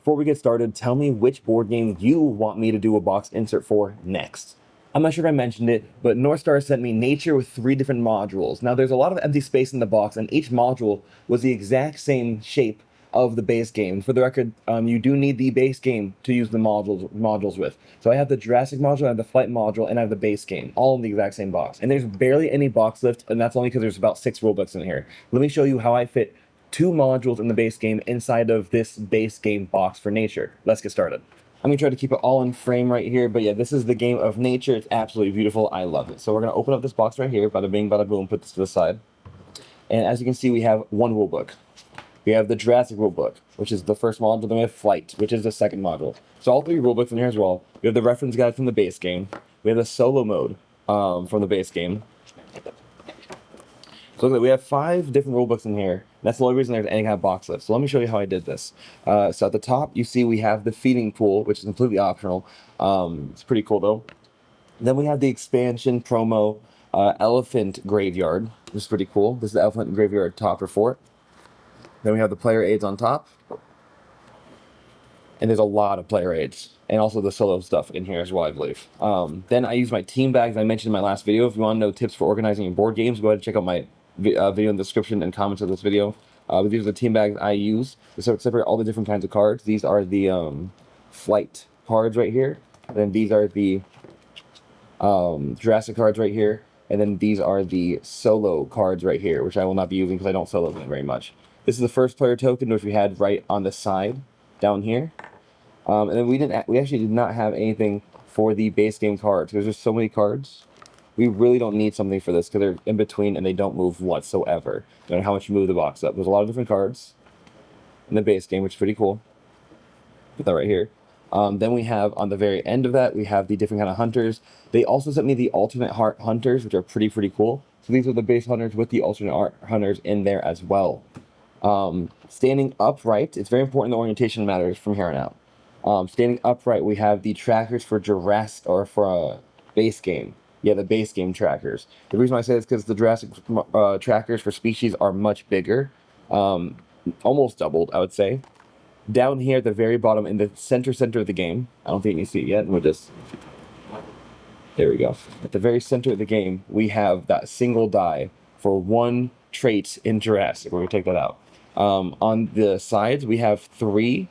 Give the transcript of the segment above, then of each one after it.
before we get started, tell me which board game you want me to do a box insert for next. I'm not sure if I mentioned it, but North Star sent me Nature with 3 different modules. Now, there's a lot of empty space in the box, and each module was the exact same shape of the base game. For the record, you do need the base game to use the modules with. So I have the Jurassic module, I have the Flight module, and I have the base game, all in the exact same box. And there's barely any box lift, and that's only because there's about 6 rulebooks in here. Let me show you how I fit 2 modules in the base game inside of this base game box for Nature. Let's get started. I'm gonna try to keep it all in frame right here, but yeah, this is the game of Nature. It's absolutely beautiful. I love it. So we're gonna open up this box right here, bada bing, bada boom, put this to the side. And as you can see, we have 1 rulebook. We have the Jurassic rulebook, which is the first module. Then we have Flight, which is the second module. So all 3 rulebooks in here as well. We have the reference guide from the base game. We have the solo mode from the base game. So look, we have 5 different rulebooks in here. That's the only reason there's any kind of box lift. So let me show you how I did this. So at the top, you see we have the feeding pool, which is completely optional. It's pretty cool though. Then we have the expansion promo elephant graveyard, which is pretty cool. This is the elephant graveyard top or fort. Then we have the player aids on top. And there's a lot of player aids. And also the solo stuff in here as well, I believe. Then I use my team bags I mentioned in my last video. If you want to know tips for organizing your board games, go ahead and check out my video in the description and comments of this video. But these are the team bags I use to separate all the different kinds of cards. These are the Flight cards right here. And then these are the Jurassic cards right here. And then these are the solo cards right here, which I will not be using because I don't solo them very much. This is the first player token, which we had right on the side down here. And then we actually did not have anything for the base game cards. There's just so many cards. We really don't need something for this because they're in between and they don't move whatsoever. No matter how much you move the box up. There's a lot of different cards in the base game, which is pretty cool. Put that right here. Then we have on the very end of that, we have the different kind of hunters. They also sent me the alternate heart hunters, which are pretty cool. So these are the base hunters with the alternate art hunters in there as well. Standing upright, it's very important the orientation matters from here on out. Standing upright, we have the trackers for Jurassic, or for a base game. Yeah, the base game trackers. The reason why I say this is because the Jurassic trackers for species are much bigger. Almost doubled, I would say. Down here at the very bottom, in the center of the game, I don't think you can see it yet, we'll just... There we go. At the very center of the game, we have that single die for 1 trait in Jurassic. We're going to take that out. On the sides, we have 3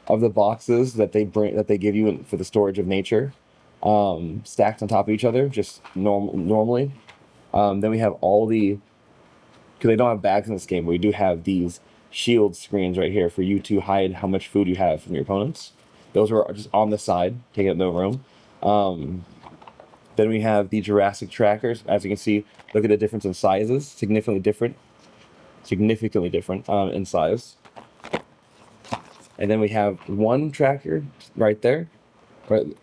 of the boxes that they give you for the storage of Nature, stacked on top of each other, just normally. Then we have all the, because they don't have bags in this game, but we do have these shield screens right here for you to hide how much food you have from your opponents. Those are just on the side, taking up no room. Then we have the Jurassic trackers. As you can see, look at the difference in sizes. Significantly different in size. And then we have 1 tracker right there. Right.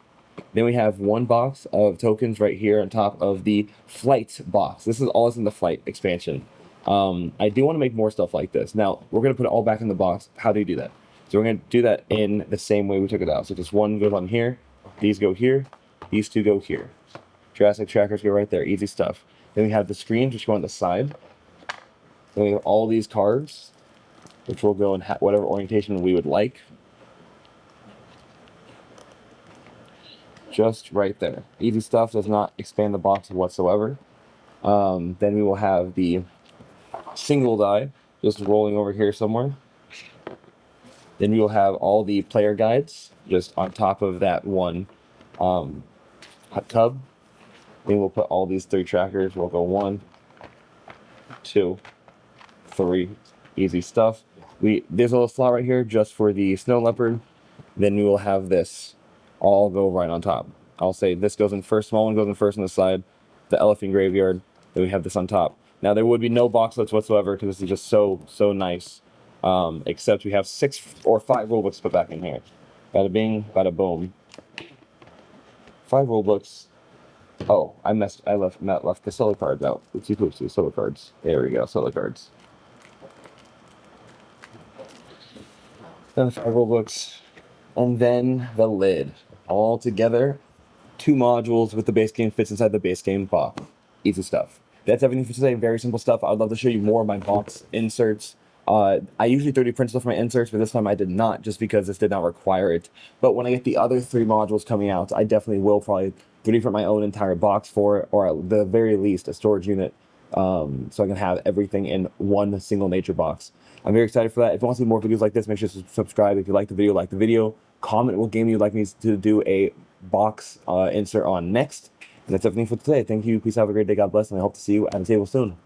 Then we have 1 box of tokens right here on top of the Flight box. This is all in the Flight expansion. I do want to make more stuff like this. Now, we're going to put it all back in the box. How do you do that? So we're going to do that in the same way we took it out. So just 1 goes on here. These go here. These 2 go here. Jurassic trackers go right there. Easy stuff. Then we have the screens, which go on the side. Then we have all these cards, which will go in whatever orientation we would like. Just right there. Easy stuff, does not expand the box whatsoever. Then we will have the single die, just rolling over here somewhere. Then we will have all the player guides, just on top of that 1 hot tub. Then we'll put all these 3 trackers. We'll go 1, 2, 3. Easy stuff. There's a little slot right here just for the snow leopard. Then we will have this all go right on top. I'll say this goes in first, small one goes in first on the side, the elephant graveyard. Then we have this on top. Now there would be no box lights whatsoever because this is just so nice. Except we have 6 or 5 rulebooks to put back in here. Bada bing, bada boom. 5 rulebooks. Oh, I left the solo cards out. Oopsie, solo cards. There we go, solo cards. Then the 5 rulebooks. And then the lid. All together, 2 modules with the base game fits inside the base game box. Easy stuff. That's everything for today. Very simple stuff. I'd love to show you more of my box inserts. I usually 3D print stuff for my inserts, but this time I did not, just because this did not require it. But when I get the other 3 modules coming out, I definitely will probably 3D print my own entire box for it, or at the very least a storage unit, so I can have everything in one single nature box. I'm very excited for that. If you want to see more videos like this, make sure to subscribe. If you like the video, like the video. Comment what game you'd like me to do a box insert on next. And that's everything for today. Thank you. Peace out. Have a great day. God bless. And I hope to see you at the table soon.